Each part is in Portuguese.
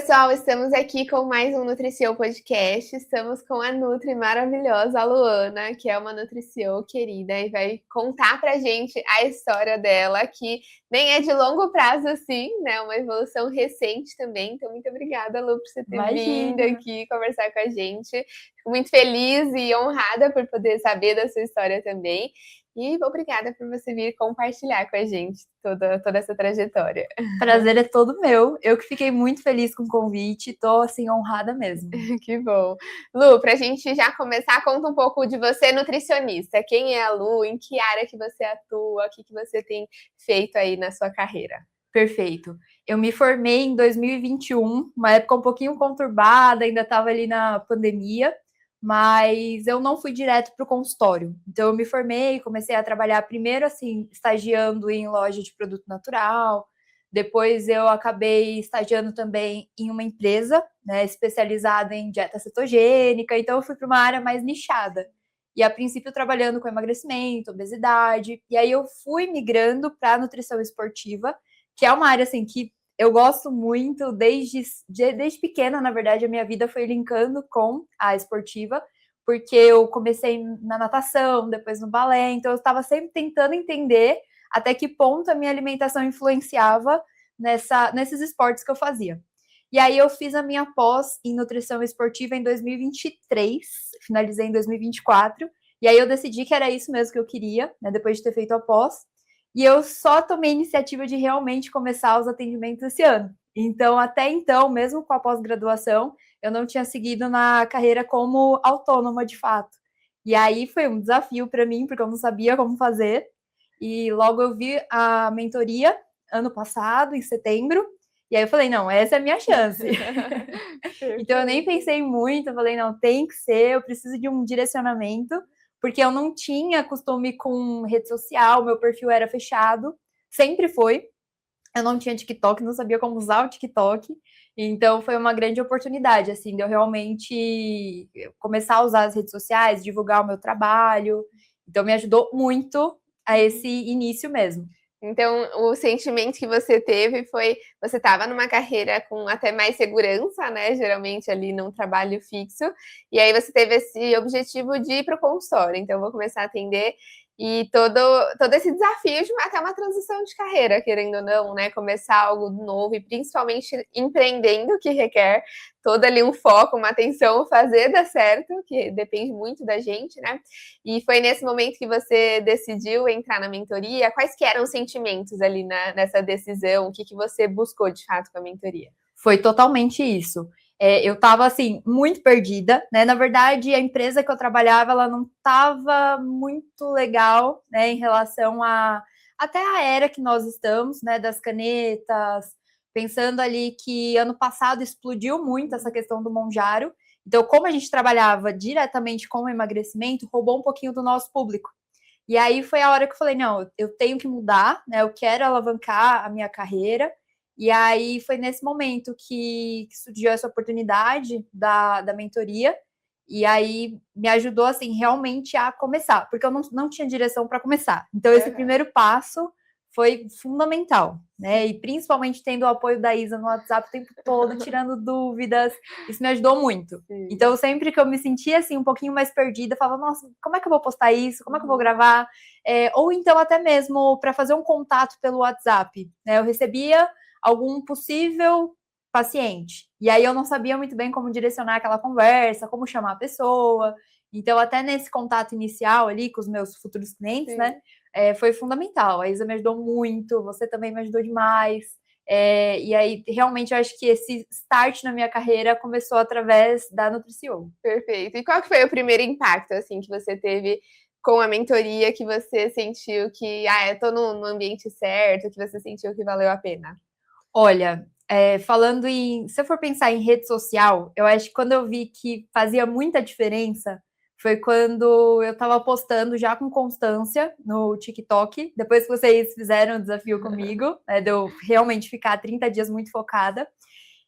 pessoal, estamos aqui com mais um NutriCio Podcast. Estamos com a Nutri maravilhosa, a Luana, que é uma NutriCio querida e vai contar pra gente a história dela, que nem é de longo prazo assim, né? Uma evolução recente também. Então, muito obrigada, Lu, por você ter vindo Imagina. aqui conversar com a gente. Fico muito feliz e honrada por poder saber da sua história também. E obrigada por você vir compartilhar com a gente toda essa trajetória. Prazer é todo meu. Eu que fiquei muito feliz com o convite. Tô, assim, honrada mesmo. Que bom. Lu, pra gente já começar, conta um pouco de você, nutricionista. Quem é a Lu? Em que área que você atua? O que você tem feito aí na sua carreira? Perfeito. Eu me formei em 2021, uma época um pouquinho conturbada, ainda estava ali na pandemia, mas eu não fui direto para o consultório. Então, eu me formei, comecei a trabalhar primeiro, assim, estagiando em loja de produto natural, depois eu acabei estagiando também em uma empresa, né, especializada em dieta cetogênica, então eu fui para uma área mais nichada. E a princípio trabalhando com emagrecimento, obesidade, e aí eu fui migrando para a nutrição esportiva, que é uma área assim que eu gosto muito desde pequena, na verdade, a minha vida foi linkando com a esportiva, porque eu comecei na natação, depois no balé, então eu estava sempre tentando entender até que ponto a minha alimentação influenciava nesses esportes que eu fazia. E aí eu fiz a minha pós em nutrição esportiva em 2023, finalizei em 2024, e aí eu decidi que era isso mesmo que eu queria, né, depois de ter feito a pós. E eu só tomei a iniciativa de realmente começar os atendimentos esse ano. Então, até então, mesmo com a pós-graduação, eu não tinha seguido na carreira como autônoma de fato. E aí foi um desafio para mim, porque eu não sabia como fazer. E logo eu vi a mentoria ano passado, em setembro. E aí eu falei, não, essa é a minha chance. Então eu nem pensei muito, eu falei, não, tem que ser, eu preciso de um direcionamento, porque eu não tinha costume com rede social, meu perfil era fechado, sempre foi. Eu não tinha TikTok, não sabia como usar o TikTok, então foi uma grande oportunidade, assim, de eu realmente começar a usar as redes sociais, divulgar o meu trabalho. Então me ajudou muito a esse início mesmo. Então, o sentimento que você teve foi, você estava numa carreira com até mais segurança, né? Geralmente ali num trabalho fixo, e aí você teve esse objetivo de ir para o consultório. Então, eu vou começar a atender e todo esse desafio de até uma transição de carreira, querendo ou não, né? Começar algo novo e principalmente empreendendo, que requer todo ali um foco, uma atenção, fazer dar certo, que depende muito da gente, né? E foi nesse momento que você decidiu entrar na mentoria? Quais que eram os sentimentos ali nessa decisão? O que você buscou de fato com a mentoria? Foi totalmente isso. Eu estava assim muito perdida, né? Na verdade, a empresa que eu trabalhava, ela não estava muito legal, né, em relação a até a era que nós estamos, né, das canetas, pensando ali que ano passado explodiu muito essa questão do Monjaro. Então, como a gente trabalhava diretamente com o emagrecimento, roubou um pouquinho do nosso público. E aí foi a hora que eu falei, não, eu tenho que mudar, né? Eu quero alavancar a minha carreira. E aí foi nesse momento que surgiu essa oportunidade da mentoria. E aí me ajudou, assim, realmente a começar, porque eu não tinha direção para começar. Então, esse primeiro passo foi fundamental, né? E principalmente tendo o apoio da Isa no WhatsApp o tempo todo, tirando dúvidas, isso me ajudou muito. Sim. Então, sempre que eu me sentia assim, um pouquinho mais perdida, eu falava, nossa, como é que eu vou postar isso? Como é que eu vou gravar? Ou então, até mesmo para fazer um contato pelo WhatsApp, né? Eu recebia algum possível paciente. E aí eu não sabia muito bem como direcionar aquela conversa, como chamar a pessoa. Então, até nesse contato inicial ali com os meus futuros clientes, Sim. né? Foi fundamental. A Isa me ajudou muito, você também me ajudou demais. E aí, realmente, eu acho que esse start na minha carreira começou através da NutriCio. Perfeito. E qual que foi o primeiro impacto, assim, que você teve com a mentoria, que você sentiu que, eu tô no ambiente certo, que você sentiu que valeu a pena? Olha, falando se eu for pensar em rede social, eu acho que quando eu vi que fazia muita diferença, foi quando eu estava postando já com constância no TikTok, depois que vocês fizeram o desafio comigo, né, de eu realmente ficar 30 dias muito focada.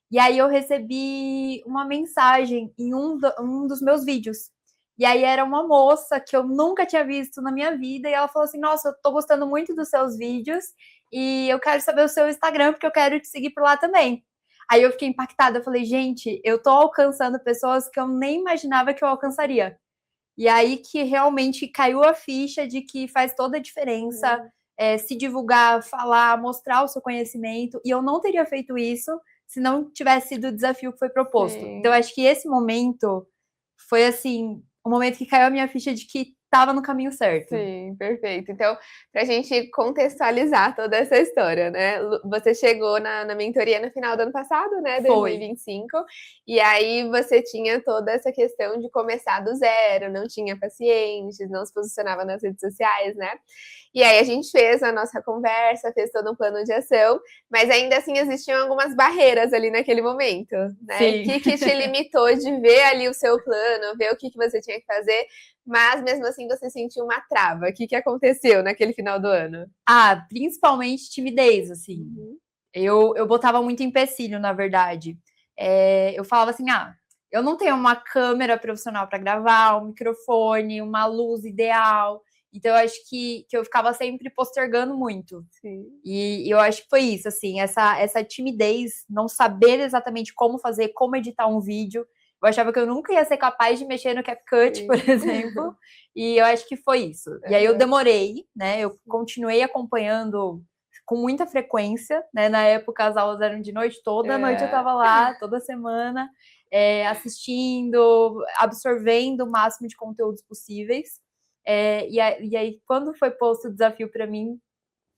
E aí eu recebi uma mensagem em um dos meus vídeos. E aí era uma moça que eu nunca tinha visto na minha vida, e ela falou assim, nossa, eu tô gostando muito dos seus vídeos, e eu quero saber o seu Instagram, porque eu quero te seguir por lá também. Aí eu fiquei impactada, eu falei, gente, eu tô alcançando pessoas que eu nem imaginava que eu alcançaria. E aí que realmente caiu a ficha de que faz toda a diferença se divulgar, falar, mostrar o seu conhecimento. E eu não teria feito isso se não tivesse sido o desafio que foi proposto. Sim. Então, eu acho que esse momento foi, assim, o momento que caiu a minha ficha de que estava no caminho certo. Sim, perfeito. Então, para a gente contextualizar toda essa história, né? Você chegou na mentoria no final do ano passado, né? Foi. 2025. E aí você tinha toda essa questão de começar do zero, não tinha pacientes, não se posicionava nas redes sociais, né? E aí a gente fez a nossa conversa, fez todo um plano de ação, mas ainda assim existiam algumas barreiras ali naquele momento, né? Sim. O que te limitou de ver ali o seu plano, ver o que você tinha que fazer, mas mesmo assim você sentiu uma trava. O que aconteceu naquele final do ano? Ah, principalmente timidez, assim. Eu botava muito empecilho, na verdade. Eu falava assim, eu não tenho uma câmera profissional para gravar, um microfone, uma luz ideal. Então, eu acho que eu ficava sempre postergando muito. Sim. E eu acho que foi isso, assim, essa timidez, não saber exatamente como fazer, como editar um vídeo. Eu achava que eu nunca ia ser capaz de mexer no CapCut, Sim. por exemplo. E eu acho que foi isso. E aí eu demorei, né? Eu continuei acompanhando com muita frequência, né? Na época as aulas eram de noite, toda noite eu estava lá, toda semana, assistindo, absorvendo o máximo de conteúdos possíveis. E aí, quando foi posto o desafio para mim,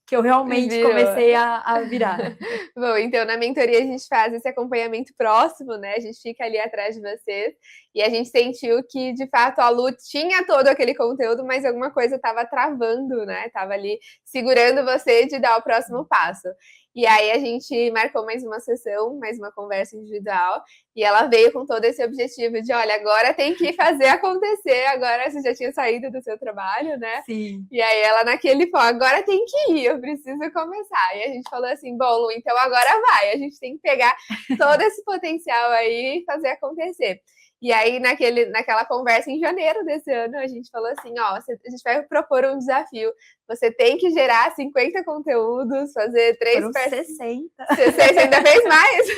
que eu realmente comecei a virar. Bom, então na mentoria a gente faz esse acompanhamento próximo, né? A gente fica ali atrás de vocês e a gente sentiu que, de fato, a Lu tinha todo aquele conteúdo, mas alguma coisa estava travando, né? Estava ali segurando você de dar o próximo passo. E aí a gente marcou mais uma sessão, mais uma conversa individual, e ela veio com todo esse objetivo de, olha, agora tem que fazer acontecer, agora você já tinha saído do seu trabalho, né? Sim. E aí ela naquele foco, agora tem que ir, eu preciso começar. E a gente falou assim, bom, Lu, então agora vai, a gente tem que pegar todo esse potencial aí e fazer acontecer. E aí, naquela conversa em janeiro desse ano, a gente falou assim, ó, a gente vai propor um desafio. Você tem que gerar 50 conteúdos, fazer 3 Foram 60. 60, ainda fez mais?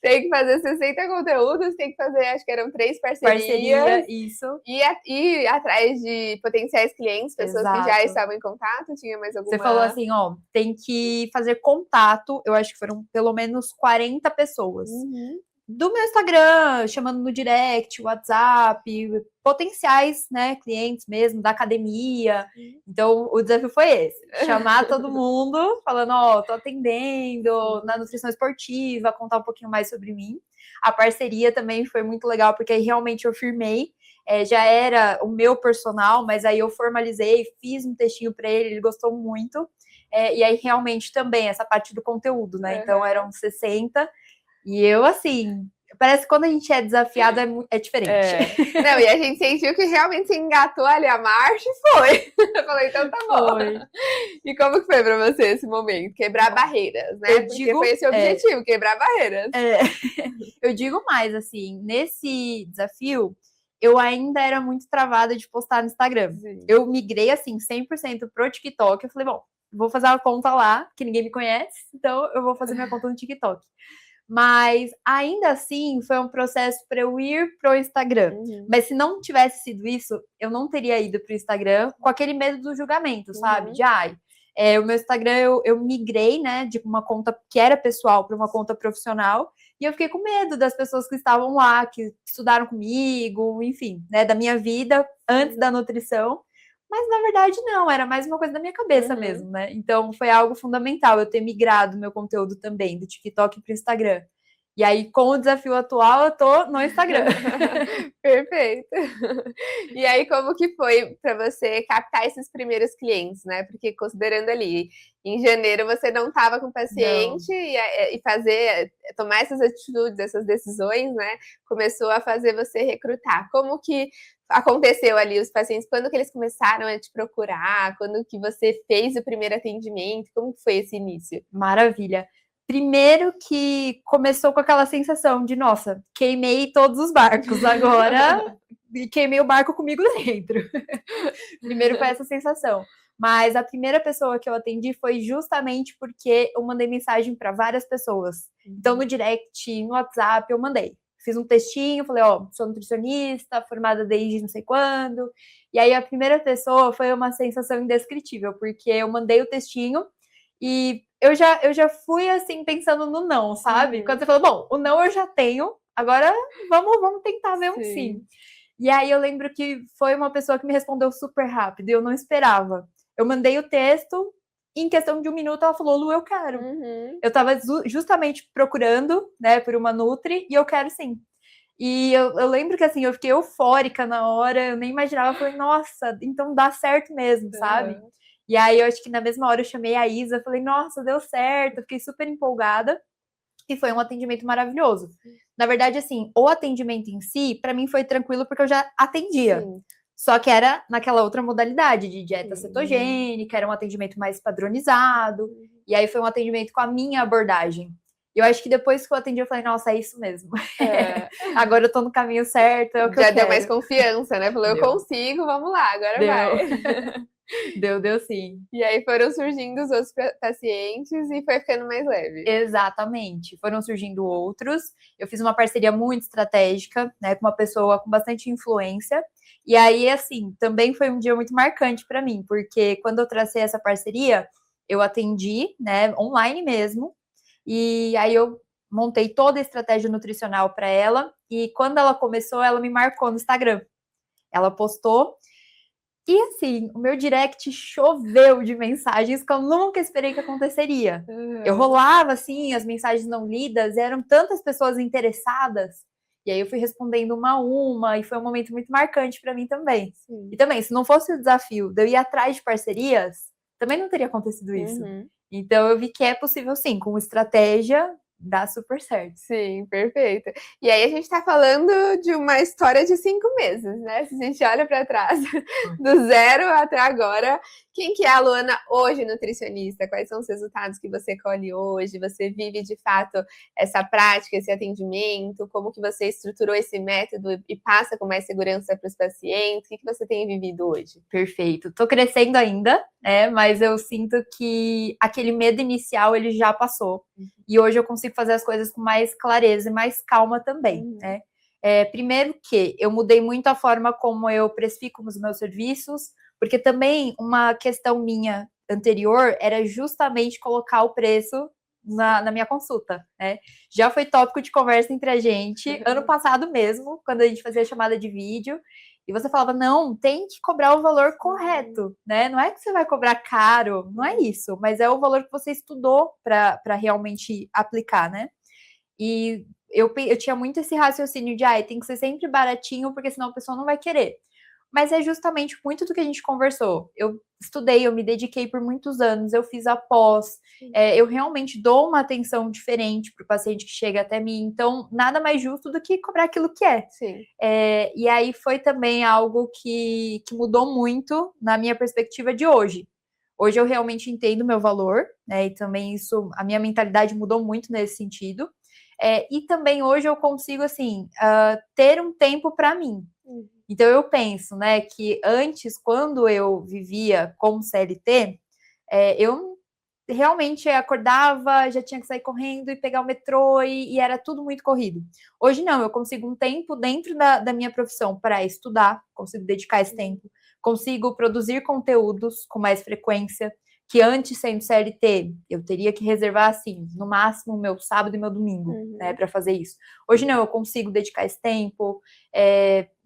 Tem que fazer 60 conteúdos, tem que fazer, acho que eram 3 parcerias. Parceria, isso. E atrás de potenciais clientes, pessoas que já estavam em contato, tinha mais alguma... Você falou assim, ó, tem que fazer contato, eu acho que foram pelo menos 40 pessoas. Do meu Instagram, chamando no direct, WhatsApp, potenciais, né, clientes mesmo, da academia. Então, o desafio foi esse, chamar todo mundo, falando, ó, tô atendendo na nutrição esportiva, contar um pouquinho mais sobre mim. A parceria também foi muito legal, porque aí realmente eu firmei, já era o meu personal, mas aí eu formalizei, fiz um textinho para ele gostou muito. E aí realmente também essa parte do conteúdo, né? Então eram 60. E eu, assim, parece que quando a gente é desafiado é diferente. Não, e a gente sentiu que realmente se engatou ali a marcha e foi. Eu falei, então tá bom. Foi. E como que foi pra você esse momento? Quebrar barreiras, né? Porque foi esse o objetivo, quebrar barreiras. Eu digo mais, assim, nesse desafio, eu ainda era muito travada de postar no Instagram. Sim. Eu migrei, assim, 100% pro TikTok. Eu falei, bom, vou fazer uma conta lá, que ninguém me conhece, então eu vou fazer minha conta no TikTok. Mas ainda assim foi um processo para eu ir pro Instagram. Mas se não tivesse sido isso, eu não teria ido pro Instagram com aquele medo do julgamento, sabe? De o meu Instagram eu migrei, né, de uma conta que era pessoal para uma conta profissional, e eu fiquei com medo das pessoas que estavam lá, que estudaram comigo, enfim, né, da minha vida antes da nutrição. Mas, na verdade, não, era mais uma coisa da minha cabeça mesmo, né? Então, foi algo fundamental eu ter migrado meu conteúdo também, do TikTok para o Instagram. E aí, com o desafio atual, eu tô no Instagram. Perfeito. E aí, como que foi para você captar esses primeiros clientes, né? Porque considerando ali, em janeiro você não estava com paciente e tomar essas atitudes, essas decisões, né? Começou a fazer você recrutar. Como que aconteceu ali os pacientes? Quando que eles começaram a te procurar? Quando que você fez o primeiro atendimento? Como foi esse início? Maravilha. Primeiro que começou com aquela sensação de, nossa, queimei todos os barcos, agora queimei o barco comigo dentro. Primeiro foi essa sensação. Mas a primeira pessoa que eu atendi foi justamente porque eu mandei mensagem para várias pessoas. Então, no direct, no WhatsApp, eu mandei. Fiz um textinho, falei, ó, sou nutricionista, formada desde não sei quando. E aí, a primeira pessoa foi uma sensação indescritível, porque eu mandei o textinho e eu já fui, assim, pensando no não, sabe? Quando você falou, bom, o não eu já tenho, agora vamos tentar ver um sim. E aí, eu lembro que foi uma pessoa que me respondeu super rápido e eu não esperava. Eu mandei o texto, e em questão de 1 minuto ela falou, Lu, eu quero. Eu estava justamente procurando, né, por uma Nutri, e eu quero sim. E eu lembro que, assim, eu fiquei eufórica na hora, eu nem imaginava, eu falei, nossa, então dá certo mesmo, sabe? E aí, eu acho que na mesma hora eu chamei a Isa, falei, nossa, deu certo, eu fiquei super empolgada, e foi um atendimento maravilhoso. Na verdade, assim, o atendimento em si, para mim foi tranquilo, porque eu já atendia. Sim. Só que era naquela outra modalidade de dieta cetogênica, era um atendimento mais padronizado. E aí foi um atendimento com a minha abordagem. E eu acho que depois que eu atendi, eu falei, nossa, é isso mesmo. Agora eu tô no caminho certo, é o que eu quero. Já deu mais confiança, né? Falou, eu consigo, vamos lá, agora vai. Deu sim. E aí foram surgindo os outros pacientes e foi ficando mais leve. Exatamente. Foram surgindo outros. Eu fiz uma parceria muito estratégica, né, com uma pessoa com bastante influência. E aí, assim, também foi um dia muito marcante para mim, porque quando eu tracei essa parceria, eu atendi, né, online mesmo. E aí eu montei toda a estratégia nutricional para ela. E quando ela começou, ela me marcou no Instagram. Ela postou. E assim, o meu direct choveu de mensagens que eu nunca esperei que aconteceria. Eu rolava, assim, as mensagens não lidas, eram tantas pessoas interessadas. E aí eu fui respondendo uma a uma, e foi um momento muito marcante para mim também. Sim. E também, se não fosse o desafio de eu ir atrás de parcerias, também não teria acontecido isso. Então eu vi que é possível sim, com estratégia, dá super certo. Sim, perfeito. E aí a gente tá falando de uma história de 5 meses, né? Se a gente olha para trás, do 0 até agora, quem que é a Luana hoje, nutricionista? Quais são os resultados que você colhe hoje? Você vive, de fato, essa prática, esse atendimento? Como que você estruturou esse método e passa com mais segurança para os pacientes? O que você tem vivido hoje? Perfeito. Tô crescendo ainda, né? Mas eu sinto que aquele medo inicial, ele já passou. E hoje eu consigo fazer as coisas com mais clareza e mais calma também, né? Primeiro que eu mudei muito a forma como eu precifico os meus serviços, porque também uma questão minha anterior era justamente colocar o preço na minha consulta, né? Já foi tópico de conversa entre a gente, ano passado mesmo, quando a gente fazia chamada de vídeo, e você falava, não, tem que cobrar o valor correto, né? Não é que você vai cobrar caro, não é isso, mas é o valor que você estudou para realmente aplicar, né? E eu tinha muito esse raciocínio de, tem que ser sempre baratinho, porque senão a pessoa não vai querer. Mas é justamente muito do que a gente conversou. Eu estudei, eu me dediquei por muitos anos, eu fiz a pós, eu realmente dou uma atenção diferente para o paciente que chega até mim, então nada mais justo do que cobrar aquilo que é. E aí foi também algo que mudou muito na minha perspectiva de hoje. Hoje eu realmente entendo meu valor, né, e também isso, a minha mentalidade mudou muito nesse sentido. E também hoje eu consigo, assim, ter um tempo para mim. Então eu penso, né, que antes, quando eu vivia como CLT, eu realmente acordava, já tinha que sair correndo e pegar o metrô e era tudo muito corrido. Hoje não, eu consigo um tempo dentro da minha profissão para estudar, consigo dedicar esse tempo, consigo produzir conteúdos com mais frequência, que antes, sendo CLT, eu teria que reservar, assim, no máximo, meu sábado e meu domingo, né, para fazer isso. Hoje não, eu consigo dedicar esse tempo.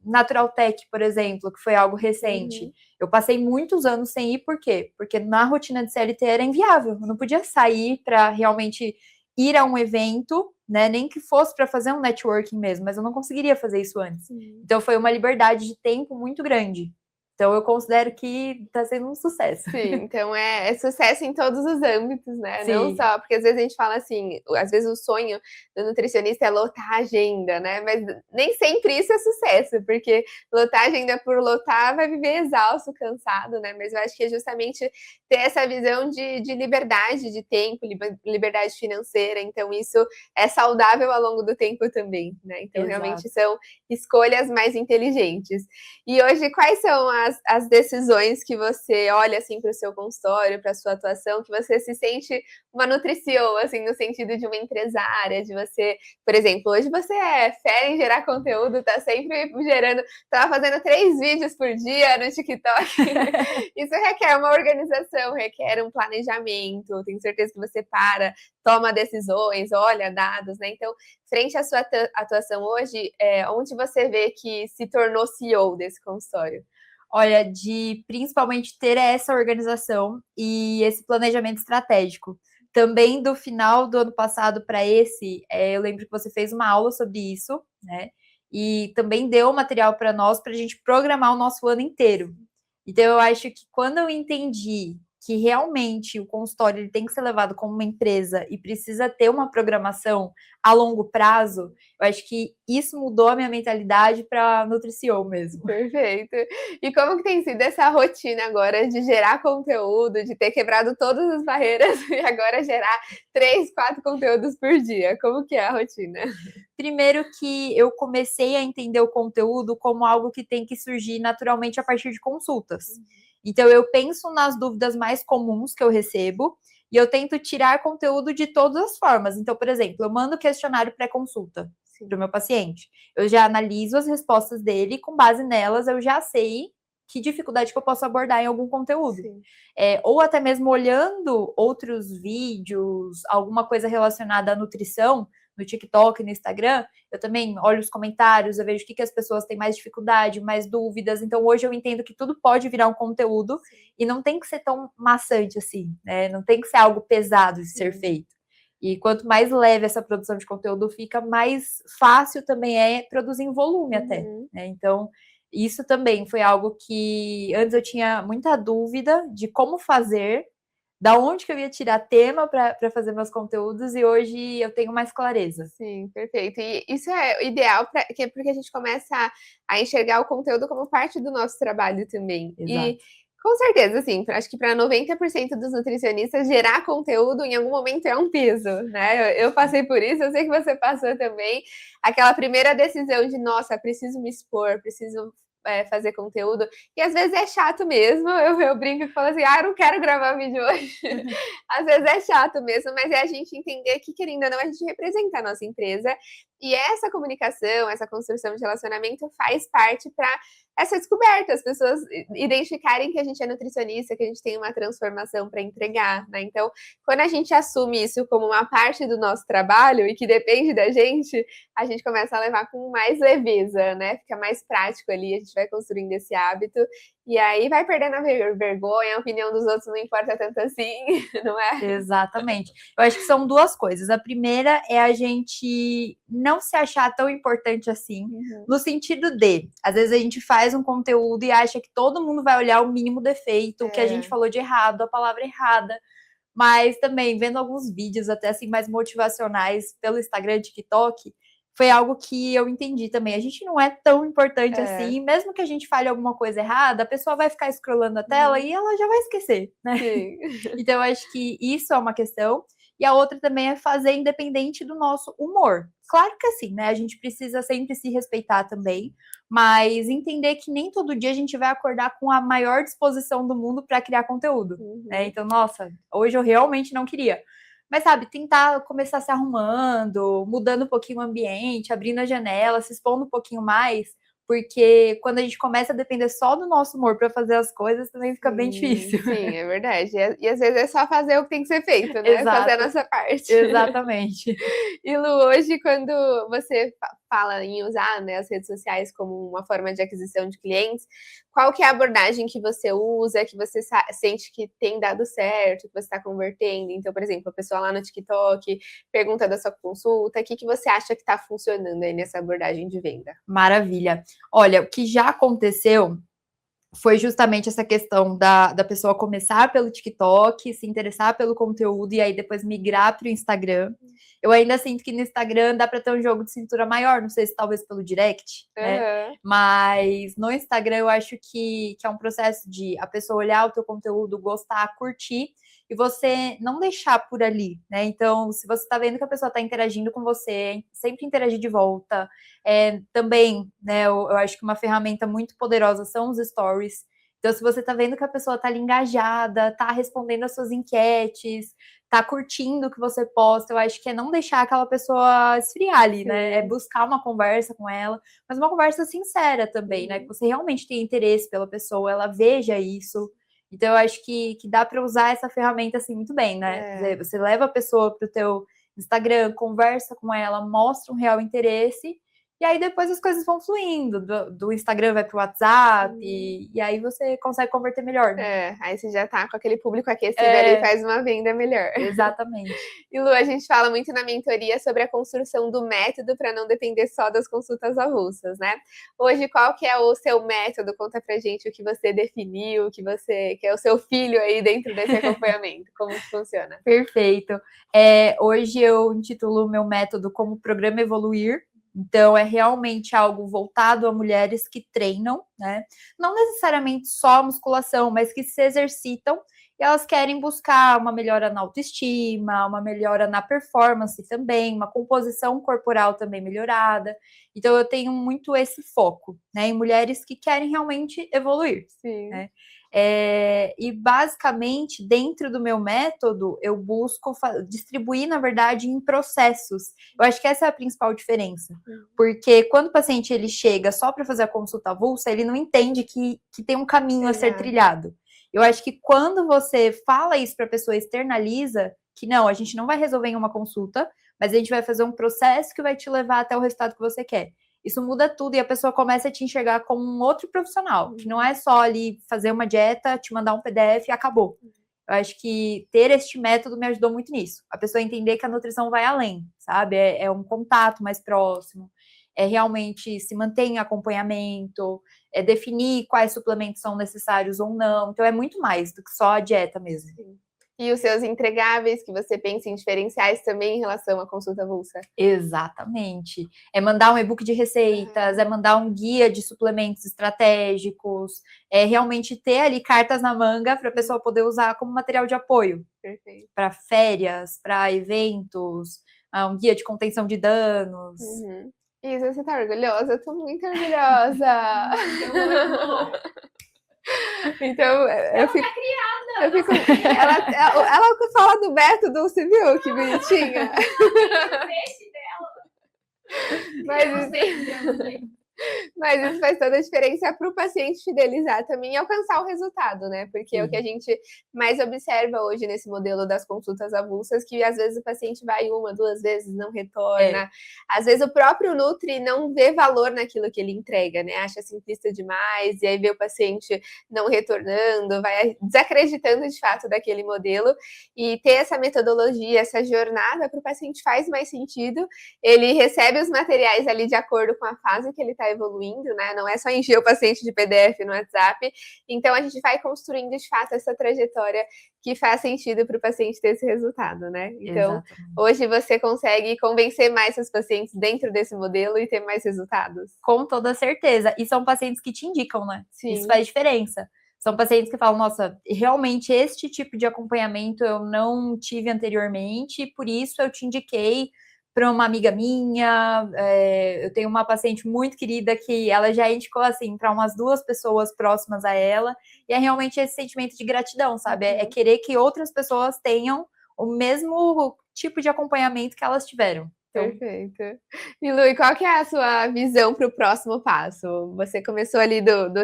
Natural Tech, por exemplo, que foi algo recente. Eu passei muitos anos sem ir, por quê? Porque na rotina de CLT era inviável. Eu não podia sair para realmente ir a um evento, né? Nem que fosse para fazer um networking mesmo, mas eu não conseguiria fazer isso antes. Então foi uma liberdade de tempo muito grande. Então, eu considero que está sendo um sucesso. Sim, então é sucesso em todos os âmbitos, né? Sim. Não só, porque às vezes a gente fala assim, às vezes o sonho do nutricionista é lotar a agenda, né? Mas nem sempre isso é sucesso, porque lotar a agenda por lotar vai viver exausto, cansado, né? Mas eu acho que é justamente ter essa visão de liberdade de tempo, liberdade financeira, então isso é saudável ao longo do tempo também, né? Então, realmente são escolhas mais inteligentes. E hoje, quais são as decisões que você olha, assim, para o seu consultório, para a sua atuação, que você se sente uma nutrição, assim, no sentido de uma empresária, de você, por exemplo, hoje você é fera em gerar conteúdo, tá sempre gerando, tava fazendo 3 vídeos por dia no TikTok. Isso requer uma organização, requer um planejamento, tenho certeza que você toma decisões, olha dados, né? Então, frente à sua atuação hoje, onde você vê que se tornou CEO desse consultório? Olha, de principalmente ter essa organização e esse planejamento estratégico. Também do final do ano passado para esse, eu lembro que você fez uma aula sobre isso, né? E também deu material para nós para a gente programar o nosso ano inteiro. Então, eu acho que quando eu entendi que realmente o consultório ele tem que ser levado como uma empresa e precisa ter uma programação a longo prazo, eu acho que isso mudou a minha mentalidade para NutriCEO mesmo. Perfeito. E como que tem sido essa rotina agora de gerar conteúdo, de ter quebrado todas as barreiras e agora gerar 3, 4 conteúdos por dia? Como que é a rotina? Primeiro que eu comecei a entender o conteúdo como algo que tem que surgir naturalmente a partir de consultas. Então, eu penso nas dúvidas mais comuns que eu recebo e eu tento tirar conteúdo de todas as formas. Então, por exemplo, eu mando questionário pré-consulta para o meu paciente. Eu já analiso as respostas dele e, com base nelas, eu já sei que dificuldade que eu posso abordar em algum conteúdo. Ou até mesmo olhando outros vídeos, alguma coisa relacionada à nutrição, no TikTok, no Instagram, eu também olho os comentários, eu vejo o que as pessoas têm mais dificuldade, mais dúvidas. Então, hoje eu entendo que tudo pode virar um conteúdo e não tem que ser tão maçante assim, né? Não tem que ser algo pesado de ser feito. E quanto mais leve essa produção de conteúdo fica, mais fácil também é produzir em volume até, né? Então, isso também foi algo que antes eu tinha muita dúvida de como fazer, da onde que eu ia tirar tema para fazer meus conteúdos, e hoje eu tenho mais clareza. Sim, perfeito. E isso é ideal porque a gente começa a enxergar o conteúdo como parte do nosso trabalho também. Exato. E com certeza, assim, acho que para 90% dos nutricionistas, gerar conteúdo em algum momento é um peso, né? Eu passei por isso, eu sei que você passou também. Aquela primeira decisão de, nossa, preciso me expor, preciso fazer conteúdo, e às vezes é chato mesmo, eu brinco e falo assim, eu não quero gravar vídeo hoje. Às vezes é chato mesmo, mas é a gente entender que, querendo ou não, a gente representa a nossa empresa, e essa comunicação, essa construção de relacionamento faz parte para essa descoberta, as pessoas identificarem que a gente é nutricionista, que a gente tem uma transformação para entregar, né? Então, quando a gente assume isso como uma parte do nosso trabalho e que depende da gente, a gente começa a levar com mais leveza, né? Fica mais prático ali, a gente vai construindo esse hábito e aí vai perdendo a vergonha, a opinião dos outros não importa tanto assim, não é? Exatamente. Eu acho que são duas coisas. A primeira é a gente não se achar tão importante assim, no sentido de, às vezes a gente faz um conteúdo e acha que todo mundo vai olhar o mínimo defeito, o que a gente falou de errado, a palavra errada. Mas também, vendo alguns vídeos até assim mais motivacionais pelo Instagram, TikTok, foi algo que eu entendi também. A gente não é tão importante assim, mesmo que a gente fale alguma coisa errada, a pessoa vai ficar scrollando a tela e ela já vai esquecer, né? Sim. Então, eu acho que isso é uma questão. E a outra também é fazer independente do nosso humor. Claro que assim, né? A gente precisa sempre se respeitar também, mas entender que nem todo dia a gente vai acordar com a maior disposição do mundo para criar conteúdo, né? Então, nossa, hoje eu realmente não queria. Mas, sabe, tentar começar se arrumando, mudando um pouquinho o ambiente, abrindo a janela, se expondo um pouquinho mais, porque quando a gente começa a depender só do nosso humor para fazer as coisas, também fica bem difícil. Sim, é verdade. E às vezes é só fazer o que tem que ser feito, né? Exato. Fazer a nossa parte. Exatamente. E Lu, hoje quando você fala em usar, né, as redes sociais como uma forma de aquisição de clientes, qual que é a abordagem que você usa, que você sente que tem dado certo, que você está convertendo? Então, por exemplo, a pessoa lá no TikTok pergunta da sua consulta, o que você acha que está funcionando aí nessa abordagem de venda? Maravilha. Olha, o que já aconteceu foi justamente essa questão da pessoa começar pelo TikTok, se interessar pelo conteúdo e aí depois migrar para o Instagram. Eu ainda sinto que no Instagram dá para ter um jogo de cintura maior, não sei se talvez pelo direct, né? Mas no Instagram eu acho que é um processo de a pessoa olhar o teu conteúdo, gostar, curtir, e você não deixar por ali, né? Então, se você está vendo que a pessoa está interagindo com você, sempre interagir de volta. Também, né, eu acho que uma ferramenta muito poderosa são os stories. Então, se você tá vendo que a pessoa tá ali engajada, tá respondendo as suas enquetes, tá curtindo o que você posta, eu acho que é não deixar aquela pessoa esfriar ali, né? É buscar uma conversa com ela, mas uma conversa sincera também, né? Que você realmente tem interesse pela pessoa, ela veja isso. Então, eu acho que dá para usar essa ferramenta assim muito bem, né? Você leva a pessoa pro teu Instagram, conversa com ela, mostra um real interesse, e aí depois as coisas vão fluindo, do Instagram vai pro WhatsApp, e aí você consegue converter melhor, né? Aí você já tá com aquele público aquecido ali e faz uma venda melhor. Exatamente. E Lu, a gente fala muito na mentoria sobre a construção do método para não depender só das consultas avulsas, né? Hoje, qual que é o seu método? Conta pra gente o que você definiu, que é o seu filho aí dentro desse acompanhamento. Como que funciona? Perfeito. Hoje eu intitulo o meu método como Programa Evoluir. Então, é realmente algo voltado a mulheres que treinam, né? Não necessariamente só musculação, mas que se exercitam e elas querem buscar uma melhora na autoestima, uma melhora na performance também, uma composição corporal também melhorada. Então, eu tenho muito esse foco, né? Em mulheres que querem realmente evoluir. Sim. Né? E basicamente, dentro do meu método, eu busco distribuir, na verdade, em processos. Eu acho que essa é a principal diferença. Porque quando o paciente ele chega só para fazer a consulta avulsa, ele não entende que tem um caminho a ser trilhado. Eu acho que quando você fala isso para a pessoa, externaliza, que não, a gente não vai resolver em uma consulta, mas a gente vai fazer um processo que vai te levar até o resultado que você quer. Isso muda tudo e a pessoa começa a te enxergar como um outro profissional, que não é só ali fazer uma dieta, te mandar um PDF e acabou. Eu acho que ter este método me ajudou muito nisso. A pessoa entender que a nutrição vai além, sabe? É um contato mais próximo, é realmente se manter em acompanhamento, é definir quais suplementos são necessários ou não. Então, é muito mais do que só a dieta mesmo. Sim. E os seus entregáveis, que você pensa em diferenciais também em relação à consulta avulsa? Exatamente. É mandar um e-book de receitas, é mandar um guia de suplementos estratégicos, é realmente ter ali cartas na manga para a pessoa poder usar como material de apoio. Perfeito. Para férias, para eventos, um guia de contenção de danos. Isa, você tá orgulhosa? Eu tô muito orgulhosa! Então, eu fico... Ela fala do método, você viu? Que bonitinha. Mas isso faz toda a diferença para o paciente fidelizar também e alcançar o resultado, né? Porque é o que a gente mais observa hoje nesse modelo das consultas avulsas, que às vezes o paciente vai 1, 2 vezes, não retorna. Às vezes o próprio Nutri não vê valor naquilo que ele entrega, né? Acha simplista demais, e aí vê o paciente não retornando, vai desacreditando de fato daquele modelo. E ter essa metodologia, essa jornada para o paciente faz mais sentido. Ele recebe os materiais ali de acordo com a fase que ele está evoluindo, né? Não é só encher o paciente de PDF no WhatsApp. Então, a gente vai construindo, de fato, essa trajetória que faz sentido para o paciente ter esse resultado, né? Então, hoje você consegue convencer mais seus pacientes dentro desse modelo e ter mais resultados? Com toda certeza. E são pacientes que te indicam, né? Sim. Isso faz diferença. São pacientes que falam, nossa, realmente este tipo de acompanhamento eu não tive anteriormente, e por isso eu te indiquei para uma amiga minha. Eu tenho uma paciente muito querida que ela já indicou assim para umas 2 pessoas próximas a ela, e é realmente esse sentimento de gratidão, sabe? É querer que outras pessoas tenham o mesmo tipo de acompanhamento que elas tiveram. Perfeito. E Lu, qual que é a sua visão para o próximo passo? Você começou ali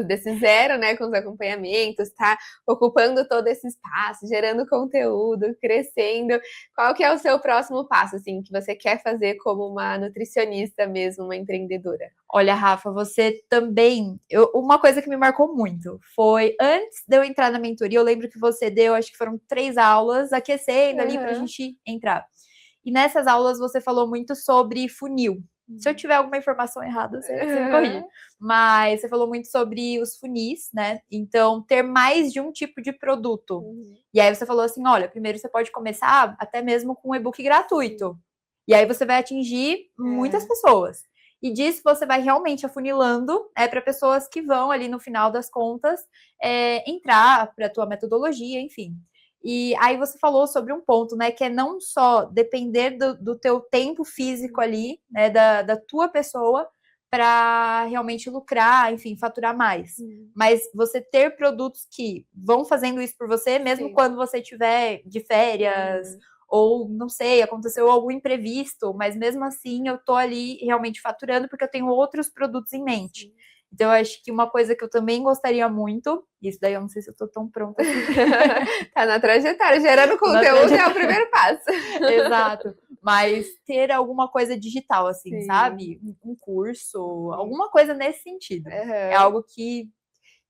desse zero, né, com os acompanhamentos, tá ocupando todo esse espaço, gerando conteúdo, crescendo. Qual que é o seu próximo passo, assim, que você quer fazer como uma nutricionista mesmo, uma empreendedora? Olha, Rafa, você também... uma coisa que me marcou muito foi, antes de eu entrar na mentoria, eu lembro que você deu, acho que foram 3 aulas, aquecendo ali pra gente entrar. E nessas aulas você falou muito sobre funil. Se eu tiver alguma informação errada, você me corrige. Mas você falou muito sobre os funis, né? Então, ter mais de um tipo de produto. E aí você falou assim, olha, primeiro você pode começar até mesmo com um e-book gratuito. E aí você vai atingir muitas pessoas. E disso você vai realmente afunilando para pessoas que vão ali no final das contas entrar para a tua metodologia, enfim. E aí você falou sobre um ponto, né, que é não só depender do teu tempo físico ali, né, da tua pessoa, para realmente lucrar, enfim, faturar mais. Mas você ter produtos que vão fazendo isso por você, mesmo quando você estiver de férias, ou, não sei, aconteceu algum imprevisto, mas mesmo assim eu tô ali realmente faturando porque eu tenho outros produtos em mente. Então, eu acho que uma coisa que eu também gostaria muito, isso daí eu não sei se eu tô tão pronta assim. Tá na trajetória, gerando conteúdo é o primeiro passo. Exato. Mas ter alguma coisa digital, assim, sabe? Um curso, alguma coisa nesse sentido. É algo que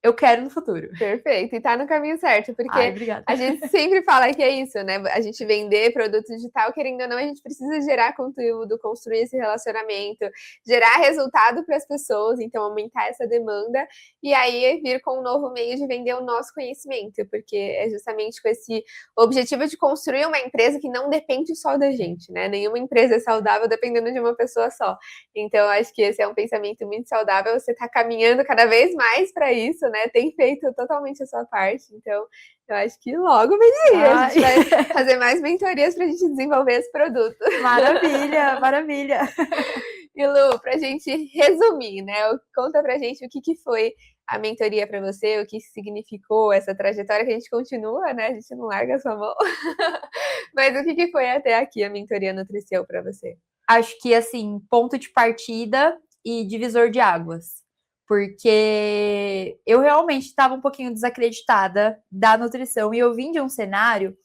eu quero no futuro. Perfeito, e tá no caminho certo, porque a gente sempre fala que é isso, né? A gente vender produto digital, querendo ou não, a gente precisa gerar conteúdo, construir esse relacionamento, gerar resultado para as pessoas, então aumentar essa demanda, e aí vir com um novo meio de vender o nosso conhecimento, porque é justamente com esse objetivo de construir uma empresa que não depende só da gente, né? Nenhuma empresa é saudável dependendo de uma pessoa só. Então, acho que esse é um pensamento muito saudável, você tá caminhando cada vez mais para isso, né? Tem feito totalmente a sua parte, então eu acho que logo vem aí. A gente vai fazer mais mentorias para a gente desenvolver esse produto. Maravilha, maravilha. E Lu, para a gente resumir, né? Conta pra gente o que foi a mentoria para você, o que significou essa trajetória, que a gente continua, né? A gente não larga a sua mão. Mas o que foi até aqui a mentoria Nutriceu para você? Acho que, assim, ponto de partida e divisor de águas. Porque eu realmente estava um pouquinho desacreditada da nutrição e eu vim de um cenário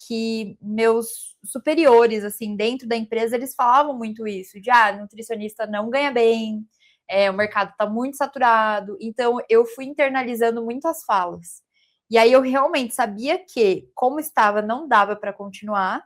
que meus superiores, assim, dentro da empresa, eles falavam muito isso, de, nutricionista não ganha bem, o mercado está muito saturado, então eu fui internalizando muitas falas. E aí eu realmente sabia que, como estava, não dava para continuar,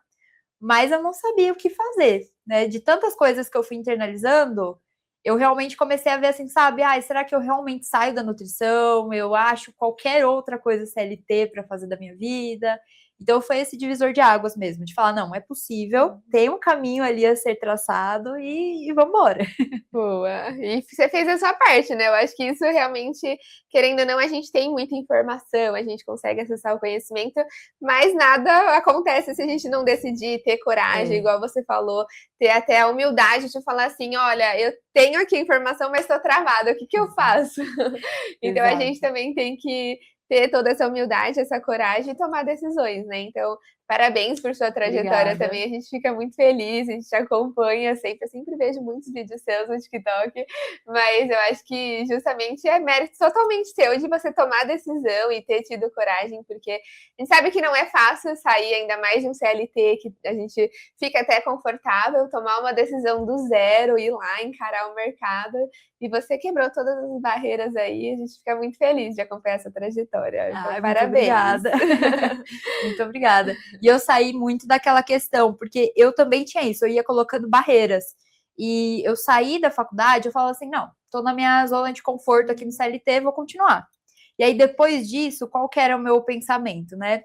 mas eu não sabia o que fazer, né? De tantas coisas que eu fui internalizando, eu realmente comecei a ver assim, sabe? Será que eu realmente saio da nutrição? Eu acho qualquer outra coisa CLT para fazer da minha vida. Então foi esse divisor de águas mesmo, de falar, não, é possível, tem um caminho ali a ser traçado e vamos embora. Boa. E você fez a sua parte, né? Eu acho que isso realmente, querendo ou não, a gente tem muita informação, a gente consegue acessar o conhecimento, mas nada acontece se a gente não decidir ter coragem, igual você falou, ter até a humildade de falar assim, olha, eu tenho aqui informação, mas estou travada, o que eu faço? Então a gente também tem que ter toda essa humildade, essa coragem e tomar decisões, né? Então, parabéns por sua trajetória também, a gente fica muito feliz, a gente te acompanha sempre, eu sempre vejo muitos vídeos seus no TikTok, mas eu acho que justamente é mérito totalmente seu de você tomar a decisão e ter tido coragem, porque a gente sabe que não é fácil sair, ainda mais de um CLT, que a gente fica até confortável, tomar uma decisão do zero, ir lá, encarar o mercado, e você quebrou todas as barreiras aí, a gente fica muito feliz de acompanhar essa trajetória. Então, parabéns. Muito obrigada. Muito obrigada. E eu saí muito daquela questão, porque eu também tinha isso, eu ia colocando barreiras. E eu saí da faculdade, eu falava assim, não, tô na minha zona de conforto aqui no CLT, vou continuar. E aí, depois disso, qual que era o meu pensamento, né?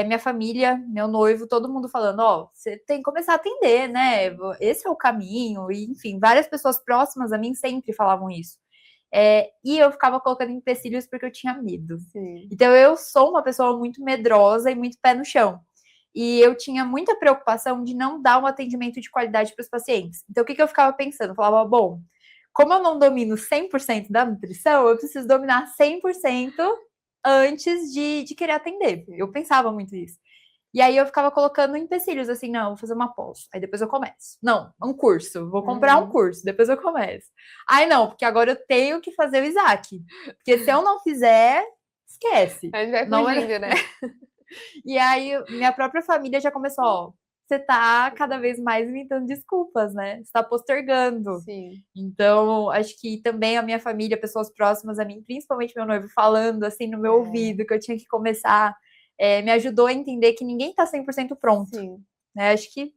Minha família, meu noivo, todo mundo falando, você tem que começar a atender, né? Esse é o caminho. E, enfim, várias pessoas próximas a mim sempre falavam isso. E eu ficava colocando empecilhos porque eu tinha medo. Sim. Então, eu sou uma pessoa muito medrosa e muito pé no chão. E eu tinha muita preocupação de não dar um atendimento de qualidade para os pacientes. Então, o que eu ficava pensando? Eu falava, bom, como eu não domino 100% da nutrição, eu preciso dominar 100% antes de querer atender. Eu pensava muito isso. E aí eu ficava colocando empecilhos, assim, não, vou fazer uma pós, aí depois eu começo. Não, um curso, vou comprar um curso, depois eu começo. Aí não, porque agora eu tenho que fazer o Isaac. Porque se eu não fizer, esquece. A gente vai fugindo, né? E aí minha própria família já começou, você tá cada vez mais inventando desculpas, né? Você tá postergando. Sim. Então, acho que também a minha família, pessoas próximas a mim, principalmente meu noivo, falando assim no meu ouvido que eu tinha que começar, me ajudou a entender que ninguém tá 100% pronto. Sim. Né? Acho que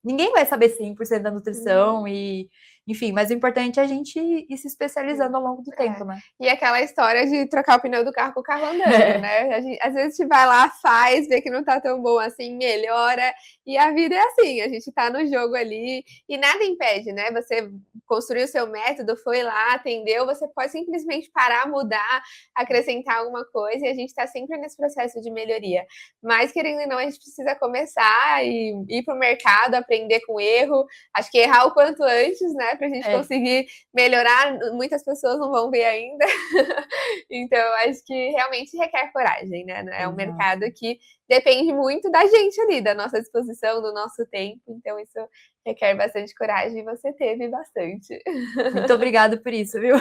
ninguém vai saber 100% da nutrição e, enfim, mas o importante é a gente ir se especializando ao longo do tempo, né? E aquela história de trocar o pneu do carro com o carro andando, né? Às vezes a gente vai lá, faz, vê que não tá tão bom assim, melhora, e a vida é assim, a gente tá no jogo ali, e nada impede, né? Você construiu o seu método, foi lá, atendeu, você pode simplesmente parar, mudar, acrescentar alguma coisa, e a gente tá sempre nesse processo de melhoria. Mas, querendo ou não, a gente precisa começar e ir pro mercado, aprender com erro, acho que errar o quanto antes, né? pra gente conseguir melhorar, muitas pessoas não vão ver ainda. Então, acho que realmente requer coragem, né? É um mercado que depende muito da gente ali, da nossa disposição, do nosso tempo. Então, isso requer bastante coragem e você teve bastante. Muito obrigada por isso, viu?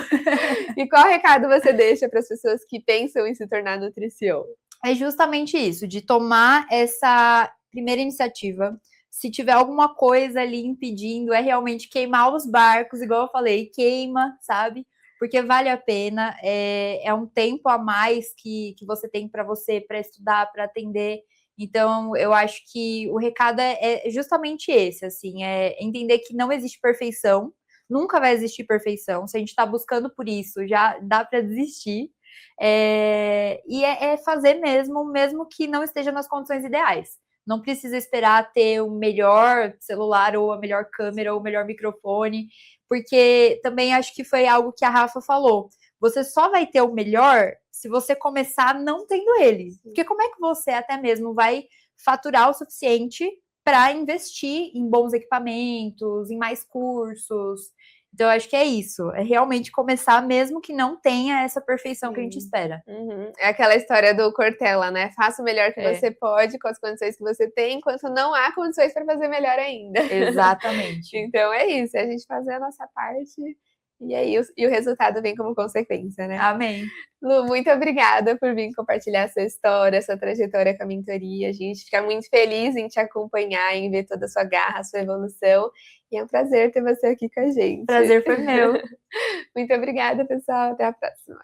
E qual recado você deixa para as pessoas que pensam em se tornar nutrição? É justamente isso, de tomar essa primeira iniciativa. Se tiver alguma coisa ali impedindo, é realmente queimar os barcos, igual eu falei, queima, sabe? Porque vale a pena, é um tempo a mais que você tem para estudar, para atender. Então, eu acho que o recado é justamente esse, assim, é entender que não existe perfeição, nunca vai existir perfeição. Se a gente está buscando por isso, já dá para desistir. E fazer mesmo que não esteja nas condições ideais. Não precisa esperar ter o melhor celular, ou a melhor câmera, ou o melhor microfone, porque também acho que foi algo que a Rafa falou. Você só vai ter o melhor se você começar não tendo ele. Porque como é que você até mesmo vai faturar o suficiente para investir em bons equipamentos, em mais cursos? Então, eu acho que é isso. É realmente começar, mesmo que não tenha essa perfeição que a gente espera. É aquela história do Cortella, né? Faça o melhor que você pode, com as condições que você tem, enquanto não há condições para fazer melhor ainda. Exatamente. Então, é isso. É a gente fazer a nossa parte e aí o resultado vem como consequência, né? Amém. Lu, muito obrigada por vir compartilhar a sua história, sua trajetória com a mentoria. A gente fica muito feliz em te acompanhar, em ver toda a sua garra, a sua evolução. E é um prazer ter você aqui com a gente. Prazer foi meu. Muito obrigada, pessoal. Até a próxima.